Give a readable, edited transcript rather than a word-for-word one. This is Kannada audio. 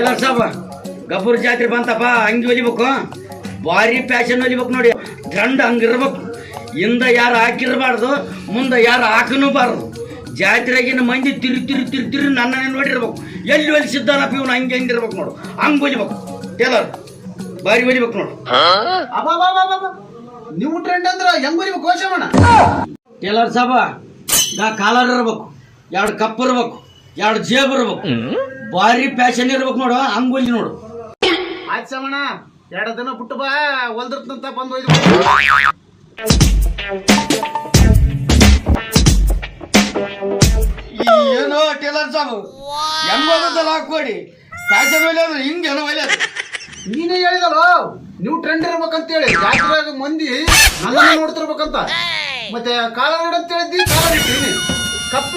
ಟೇಲರ್ ಸಾಬ ಗಬ್ಬೂರ್ ಜಾತ್ರೆ ಬಂತಪ್ಪ, ಅಂಗಿ ಹೊಲಿಬೇಕು, ಭಾರಿ ಫ್ಯಾಷನ್ ಹೊಲಿಬೇಕು ನೋಡಿ. ಗಂಡ ಹಂಗಿರ್ಬೇಕು, ಹಿಂದ ಯಾರು ಹಾಕಿರ್ಬಾರ್ದು, ಮುಂದೆ ಯಾರು ಹಾಕನೂಬಾರ್ದು. ಜಾತ್ರೆಗಿನ ಮಂದಿ ತಿರು ನನ್ನನ್ನೇ ನೋಡಿರ್ಬೇಕು. ಎಲ್ಲಿ ಹೊಲಿಸಿದ್ದಾನಪ್ಪ ಇವನು, ಹಂಗೆ ಹಂಗಿರ್ಬೇಕು ನೋಡು, ಹಂಗೆ ಹೊಲಿಬೇಕು. ಟೇಲರ್ ಭಾರಿ ಹೊಲಿಬೇಕು ನೋಡು. ನೀವು ಟ್ರೆಂಡ್ ಅಂದ್ರ ಹೆಂಗ್ ಹೊಲಿಬೇಕು ಕೋಶಮಣ? ಟೇಲರ್ ಸಾಬ ಕಾಲರ್ ಇರ್ಬೇಕು, ಎರಡು ಕಪ್ ಇರ್ಬೇಕು, ಎರಡು ಜೇಬ್ ಇರ್ಬೇಕು, ಭಾರಿ ಫ್ಯಾಷನ್ ಇರ್ಬೇಕು ನೋಡು, ಹಂಗ್ ಹೊಲಿ ನೋಡು. ಆಯ್ತು ಸಮಣ, 2 ದಿನ ಬಿಟ್ಟು ಬಾ, ಹೊಲ್ದಿರ್ತಂತ ಬಂದು ಒಯ್ದು. ಏನೋ ಟೇಲರ್ ಸಾಬು ಹೆಂಗ್ ಹೋದಲ್ಲ ಹಾಕೊಡಿ, ಫ್ಯಾಷನ್ ಹೊಲಿಯೋದು ಹಿಂಗೇನೋ ಹೊಲಿಯೋದು. ನೀನೇ ಹೇಳಿದಲ್ಲ ನೀವು ಟ್ರೆಂಡ್ ಇರ್ಬೇಕಂತೇಳಿ, ಜಾತ್ರೆಯಾಗ ಮಂದಿ ನನ್ನನ್ನು ನೋಡ್ತಿರ್ಬೇಕಂತ. ಮತ್ತೆ ಕಾಲರ್ ಅಂತ ಹೇಳಿದ್ದಿ, ಕಾಲರ್ ಇಟ್ಟಿನಿ.